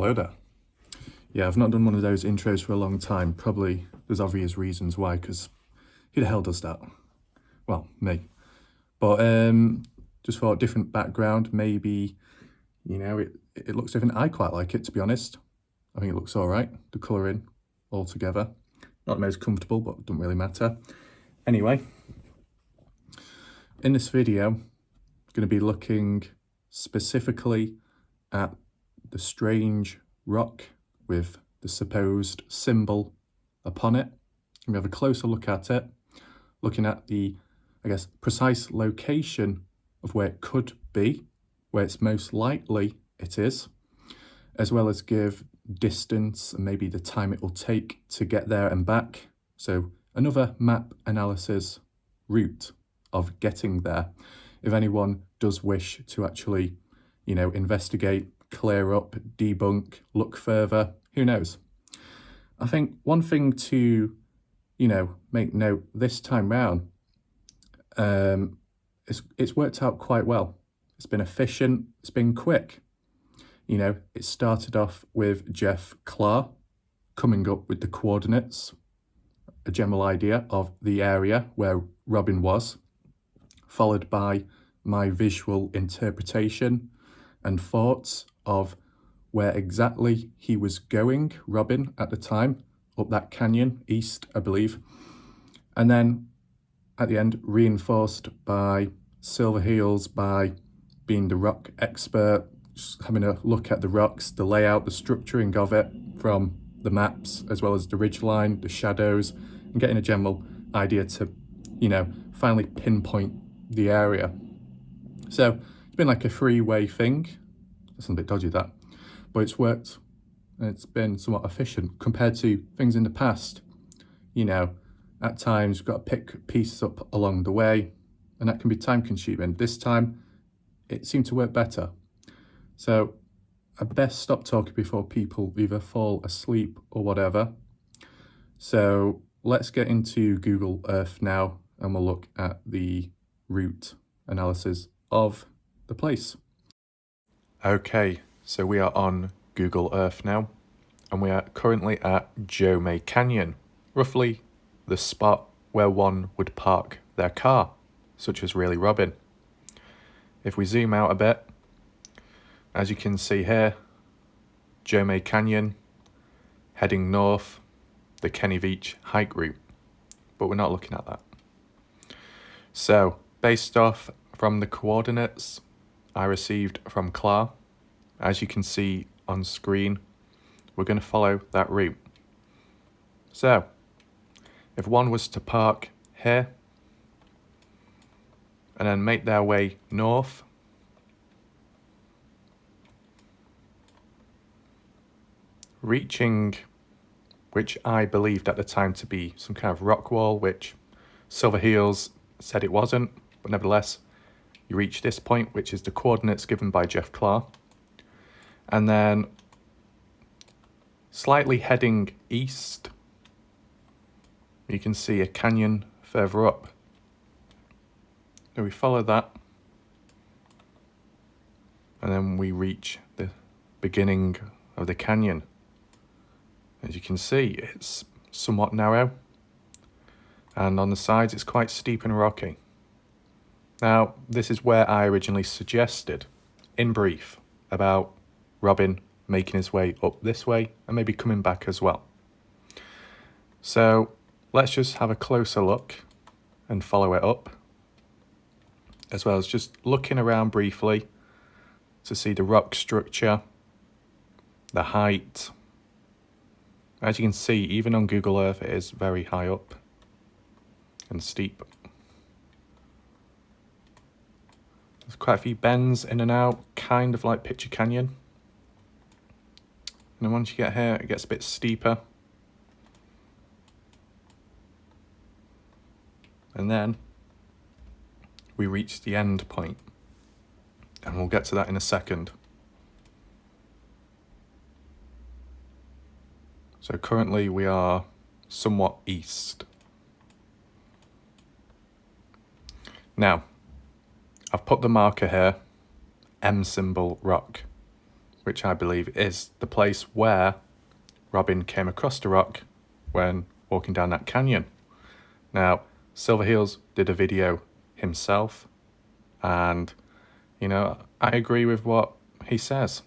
Hello there. Yeah, I've not done one of those intros for a long time. Probably there's obvious reasons why, because who the hell does that? Well, me. But just for a different background, maybe, you know, it looks different. I quite like it, to be honest. I think it looks all right, the colouring all together. Not the most comfortable, but it doesn't really matter. Anyway, in this video, I'm going to be looking specifically at the strange rock with the supposed symbol upon it. And we have a closer look at it, looking at the, I guess, precise location of where it could be, where it's most likely it is, as well as give distance and maybe the time it will take to get there and back. So another map analysis route of getting there. If anyone does wish to actually, you know, investigate, clear up, debunk, look further, who knows? I think one thing to, you know, make note this time round, it's worked out quite well. It's been efficient, it's been quick. You know, it started off with Jeff Clark coming up with the coordinates, a general idea of the area where Robin was, followed by my visual interpretation and thoughts of where exactly he was going, Robin, at the time, up that canyon, east, I believe. And then at the end, reinforced by Silverheels, by being the rock expert, just having a look at the rocks, the layout, the structuring of it from the maps, as well as the ridgeline, the shadows, and getting a general idea to, you know, finally pinpoint the area. So it's been like a three-way thing. That's a bit dodgy, that. But it's worked, and it's been somewhat efficient compared to things in the past. You know, at times you've got to pick pieces up along the way, and that can be time consuming. This time, it seemed to work better. So I best stop talking before people either fall asleep or whatever. So let's get into Google Earth now, and we'll look at the route analysis of the place. Okay, so we are on Google Earth now, and we are currently at Jomay Canyon, roughly the spot where one would park their car, such as really Robin. If we zoom out a bit, as you can see here, Jomay Canyon, heading north, the Kenny Beach hike route, but we're not looking at that. So, based off from the coordinates I received from Clark, as you can see on screen, we're going to follow that route. So, if one was to park here and then make their way north, reaching, which I believed at the time to be some kind of rock wall, which Silverheels said it wasn't, but nevertheless, you reach this point, which is the coordinates given by Jeff Clark, and then slightly heading east, you can see a canyon further up. So we follow that, and then we reach the beginning of the canyon. As you can see, it's somewhat narrow, and on the sides it's quite steep and rocky. Now, this is where I originally suggested, in brief, about Robin making his way up this way and maybe coming back as well. So let's just have a closer look and follow it up, as well as just looking around briefly to see the rock structure, the height. As you can see, even on Google Earth, it is very high up and steep. There's quite a few bends in and out, kind of like Picture Canyon. And then once you get here, it gets a bit steeper. And then we reach the end point. And we'll get to that in a second. So currently we are somewhat east. Now, I've put the marker here, M symbol rock, which I believe is the place where Robin came across the rock when walking down that canyon. Now, Silverheels did a video himself, and, you know, I agree with what he says.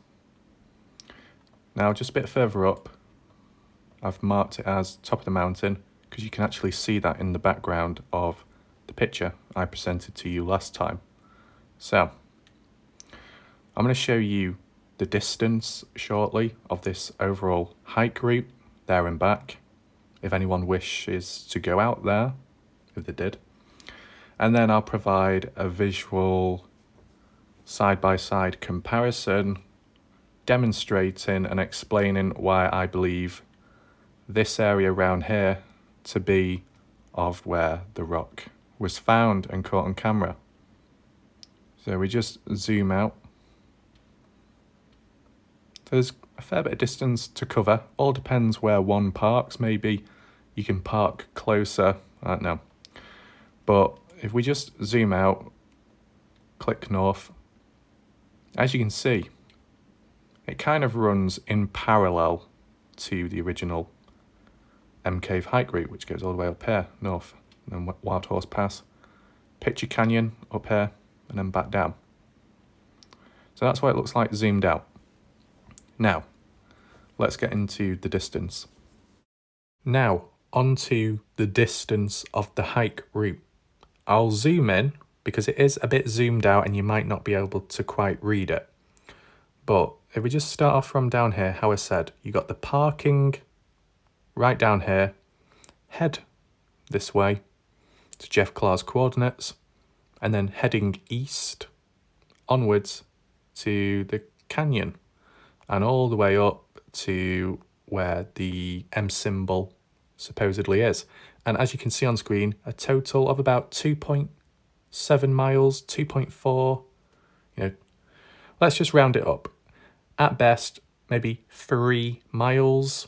Now, just a bit further up, I've marked it as top of the mountain because you can actually see that in the background of the picture I presented to you last time. So, I'm going to show you the distance shortly of this overall hike route there and back, if anyone wishes to go out there, if they did. And then I'll provide a visual side-by-side comparison demonstrating and explaining why I believe this area around here to be of where the rock was found and caught on camera. So we just zoom out. There's a fair bit of distance to cover. All depends where one parks. Maybe you can park closer, I don't know. But if we just zoom out, click north, as you can see, it kind of runs in parallel to the original Cave hike route, which goes all the way up here, north, and then Wild Horse Pass, Picture Canyon up here, and then back down. So that's what it looks like zoomed out. Now, let's get into the distance. Now, onto the distance of the hike route. I'll zoom in because it is a bit zoomed out and you might not be able to quite read it. But if we just start off from down here, how I said, you got the parking right down here, head this way to Jeff Clark's coordinates, and then heading east onwards to the canyon and all the way up to where the M symbol supposedly is. And as you can see on screen, a total of about 2.7 miles, 2.4, you know, let's just round it up. At best, maybe 3 miles,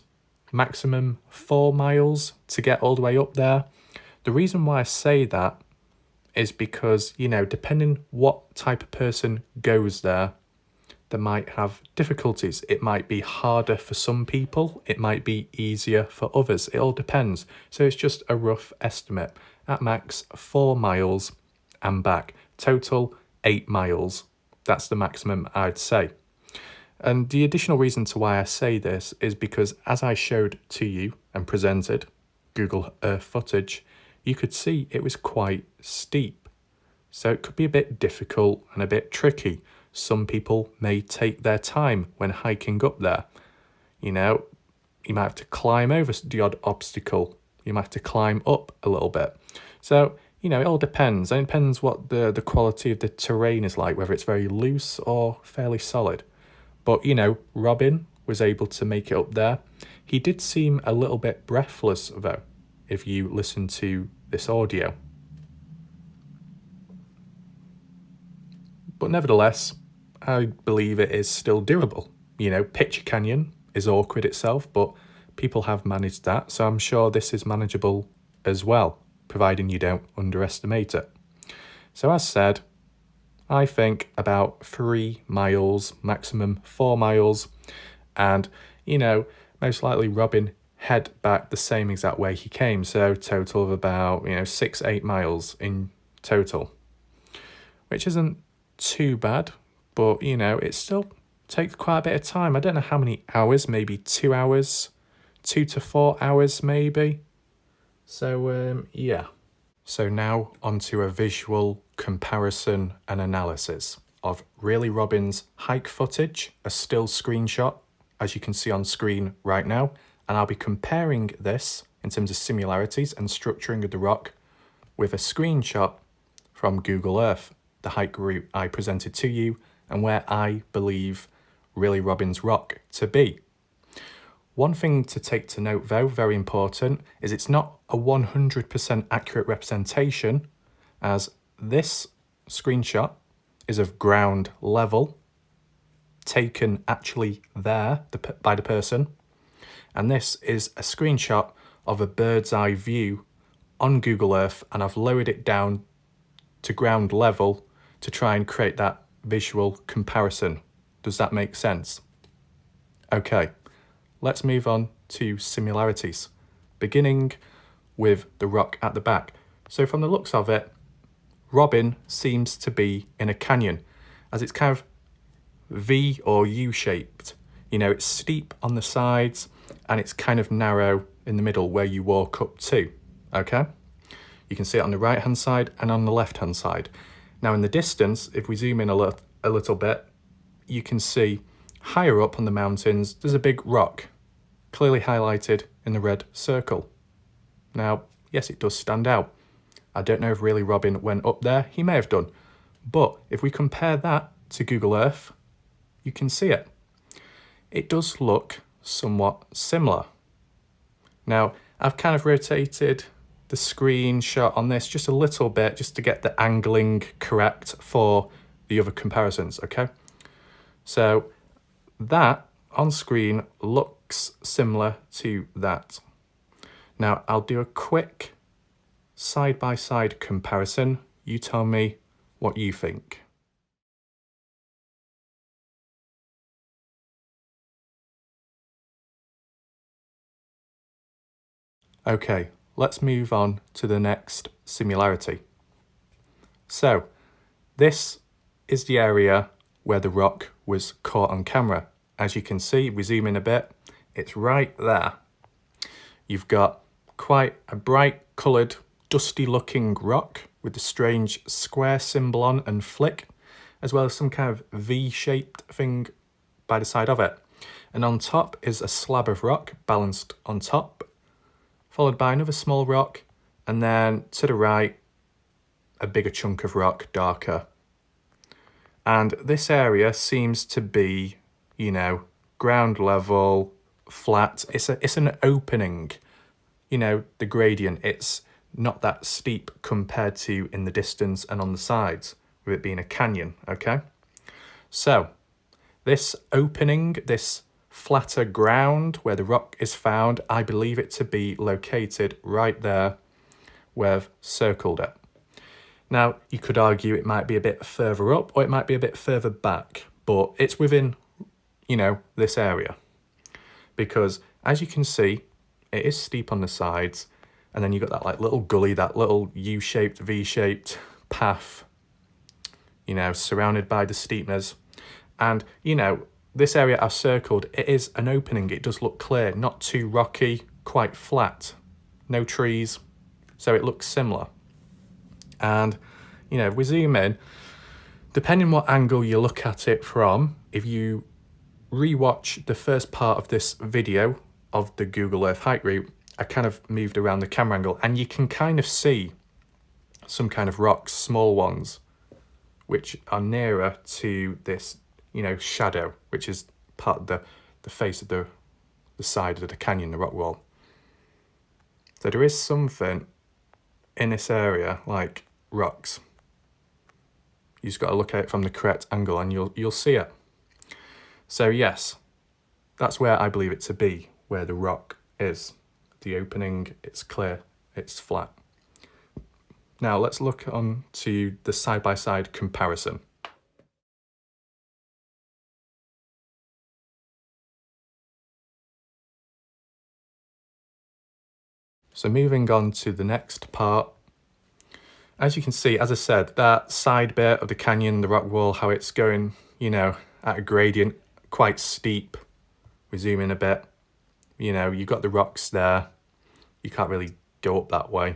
maximum 4 miles to get all the way up there. The reason why I say that is because, you know, depending what type of person goes there, they might have difficulties. It might be harder for some people. It might be easier for others. It all depends. So it's just a rough estimate. At max, 4 miles and back. Total, 8 miles. That's the maximum I'd say. And the additional reason to why I say this is because as I showed to you and presented Google Earth footage, you could see it was quite steep. So it could be a bit difficult and a bit tricky. Some people may take their time when hiking up there. You know, you might have to climb over the odd obstacle. You might have to climb up a little bit. So, you know, it all depends. And it depends what the quality of the terrain is like, whether it's very loose or fairly solid. But, you know, Robin was able to make it up there. He did seem a little bit breathless, though, if you listen to this audio. But nevertheless, I believe it is still doable. You know, Picture Canyon is awkward itself, but people have managed that. So I'm sure this is manageable as well, providing you don't underestimate it. So as said, I think about 3 miles, maximum 4 miles. And, you know, most likely Robin head back the same exact way he came. So total of about, 6-8 miles in total, which isn't too bad, but, it still takes quite a bit of time. I don't know how many hours, maybe 2 hours, 2 to 4 hours maybe. So, yeah. So now onto a visual comparison and analysis of Really Robin's hike footage, a still screenshot, as you can see on screen right now, and I'll be comparing this in terms of similarities and structuring of the rock with a screenshot from Google Earth, the hike route I presented to you and where I believe Really Robin's rock to be. One thing to take to note though, very important, is it's not a 100% accurate representation, as this screenshot is of ground level, taken actually there by the person, and this is a screenshot of a bird's eye view on Google Earth, and I've lowered it down to ground level to try and create that visual comparison. Does that make sense? Okay, let's move on to similarities, beginning with the rock at the back. So from the looks of it, Robin seems to be in a canyon, as it's kind of V or U-shaped. You know, it's steep on the sides and it's kind of narrow in the middle where you walk up to, okay? You can see it on the right-hand side and on the left-hand side. Now in the distance, if we zoom in a little bit, you can see higher up on the mountains, there's a big rock, clearly highlighted in the red circle. Now, yes, it does stand out. I don't know if really Robin went up there. He may have done. But if we compare that to Google Earth, you can see it. It does look somewhat similar. Now, I've kind of rotated the screenshot on this just a little bit just to get the angling correct for the other comparisons, okay? So that on screen looks similar to that. Now, I'll do a quick side-by-side comparison. You tell me what you think. Okay, let's move on to the next similarity. So, this is the area where the rock was caught on camera. As you can see, we zoom in a bit, it's right there. You've got quite a bright coloured, dusty looking rock with the strange square symbol on and flick, as well as some kind of V-shaped thing by the side of it. And on top is a slab of rock balanced on top, followed by another small rock, and then to the right, a bigger chunk of rock, darker. And this area seems to be, you know, ground level, flat. It's an opening, you know, the gradient. It's not that steep compared to in the distance and on the sides, with it being a canyon, okay? So, this opening, this flatter ground where the rock is found, I believe it to be located right there where I've circled it. Now, you could argue it might be a bit further up or it might be a bit further back, but it's within, you know, this area. Because as you can see, it is steep on the sides, and then you've got that like little gully, that little U-shaped, V-shaped path, you know, surrounded by the steepness. And, you know, this area I've circled, it is an opening. It does look clear, not too rocky, quite flat, no trees, so it looks similar. And, you know, if we zoom in, depending what angle you look at it from, if you rewatch the first part of this video of the Google Earth height route, I kind of moved around the camera angle and you can kind of see some kind of rocks, small ones, which are nearer to this, you know, shadow, which is part of the face of the side of the canyon, the rock wall. So there is something in this area, like rocks. You just got to look at it from the correct angle and you'll see it. So yes, that's where I believe it to be, where the rock is. The opening, it's clear, it's flat. Now let's look on to the side-by-side comparison. So moving on to the next part. As you can see, as I said, that side bit of the canyon, the rock wall, how it's going, you know, at a gradient, quite steep. We zoom in a bit. You know, you've got the rocks there. You can't really go up that way.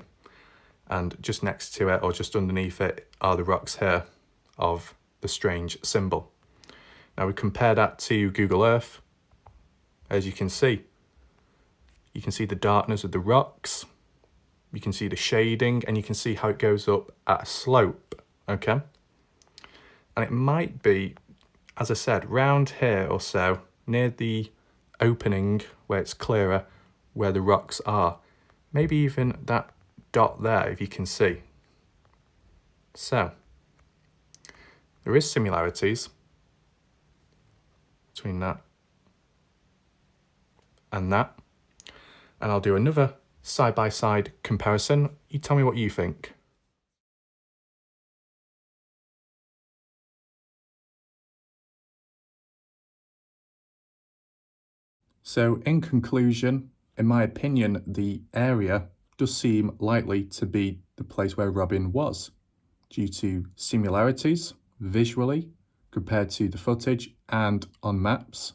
And just next to it, or just underneath it, are the rocks here of the strange symbol. Now we compare that to Google Earth. As you can see the darkness of the rocks. You can see the shading, and you can see how it goes up at a slope, okay? And it might be, as I said, round here or so, near the opening where it's clearer, where the rocks are. Maybe even that dot there, if you can see. So, there is similarities between that and that. And I'll do another side-by-side comparison. You tell me what you think. So in conclusion, in my opinion, the area does seem likely to be the place where Robin was, due to similarities visually compared to the footage and on maps.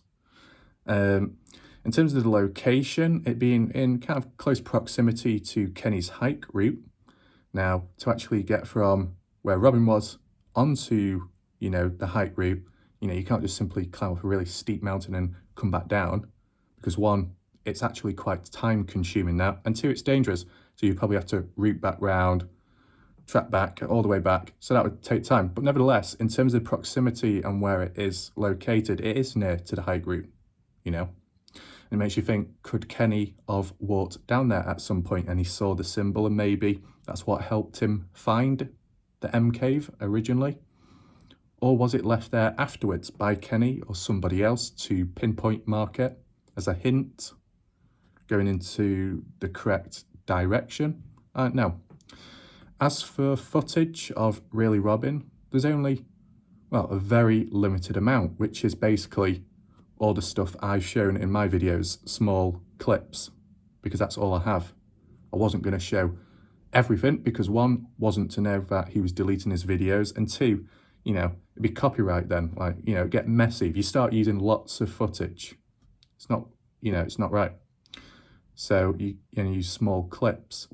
In terms of the location, it being in kind of close proximity to Kenny's hike route. Now, to actually get from where Robin was onto, the hike route, you can't just simply climb up a really steep mountain and come back down, because one, it's actually quite time consuming now, and two, it's dangerous. So you probably have to route back round, track back all the way back. So that would take time. But nevertheless, in terms of proximity and where it is located, it is near to the hike route, It makes you think, could Kenny have walked down there at some point and he saw the symbol and maybe that's what helped him find the M cave originally? Or was it left there afterwards by Kenny or somebody else to pinpoint mark it as a hint going into the correct direction? No. As for footage of Really Robin, there's only, a very limited amount, which is basically all the stuff I've shown in my videos, small clips, because that's all I have. I wasn't going to show everything because one, wasn't to know that he was deleting his videos, and two, it'd be copyright then, get messy. If you start using lots of footage, it's not, it's not right. So you use small clips.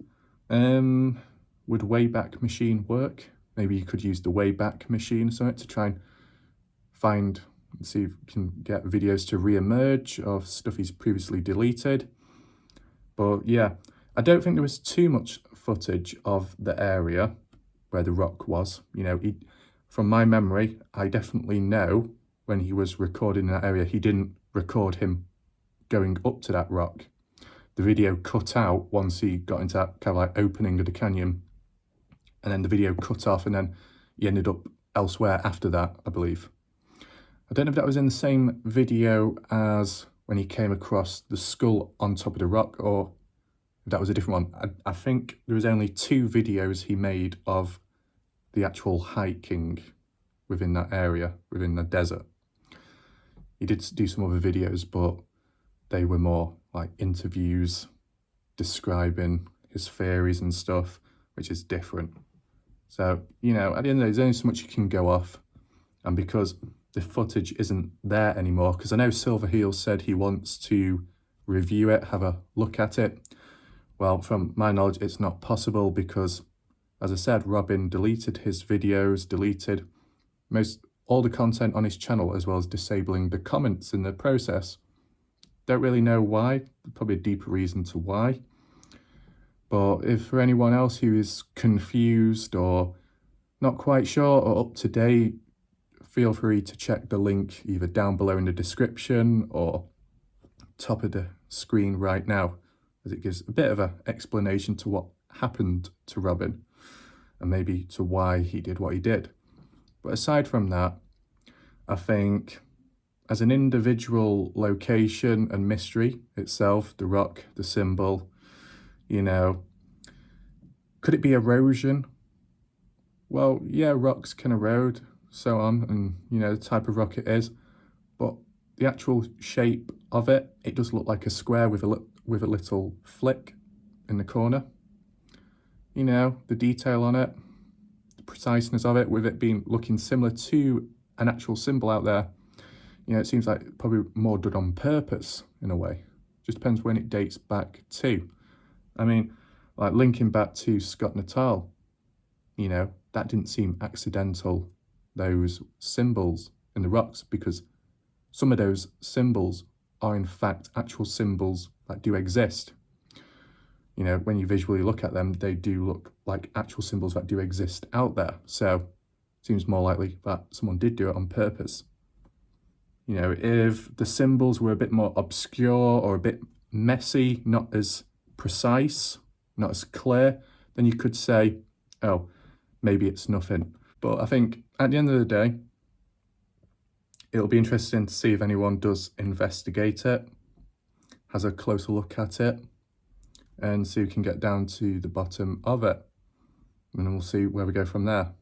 Would Wayback Machine work? Maybe you could use the Wayback Machine or something to try and find, see if you can get videos to re-emerge of stuff he's previously deleted. But yeah, I don't think there was too much footage of the area where the rock was. From my memory, I definitely know when he was recording in that area, he didn't record him going up to that rock. The video cut out once he got into that kind of opening of the canyon, and then the video cut off, and then he ended up elsewhere after that, I believe. I don't know if that was in the same video as when he came across the skull on top of the rock, or if that was a different one. I think there was only 2 videos he made of the actual hiking within that area, within the desert. He did do some other videos, but they were more like interviews describing his theories and stuff, which is different. So, at the end of the day, there's only so much you can go off. And because the footage isn't there anymore, because I know Silverheels said he wants to review it, have a look at it. Well, from my knowledge, it's not possible because, as I said, Robin deleted his videos, deleted all the content on his channel, as well as disabling the comments in the process. Don't really know why, probably a deeper reason to why. But if for anyone else who is confused or not quite sure or up to date, feel free to check the link either down below in the description or top of the screen right now, as it gives a bit of an explanation to what happened to Robin and maybe to why he did what he did. But aside from that, I think as an individual location and mystery itself, the rock, the symbol, could it be erosion? Well, yeah, rocks can erode, so on, and the type of rock it is, but the actual shape of it, it does look like a square with a little flick in the corner. The detail on it, the preciseness of it, with it looking similar to an actual symbol out there. It seems like probably more done on purpose in a way. Just depends when it dates back to. I mean, like linking back to Scott Natal, that didn't seem accidental, those symbols in the rocks, because some of those symbols are in fact actual symbols that do exist. When you visually look at them, they do look like actual symbols that do exist out there. So it seems more likely that someone did do it on purpose. If the symbols were a bit more obscure or a bit messy, not as precise, not as clear, then you could say, oh, maybe it's nothing. But I think at the end of the day, it'll be interesting to see if anyone does investigate it, has a closer look at it, and see if we can get down to the bottom of it. And then we'll see where we go from there.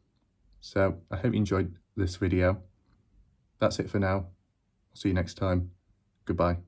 So I hope you enjoyed this video. That's it for now. See you next time. Goodbye.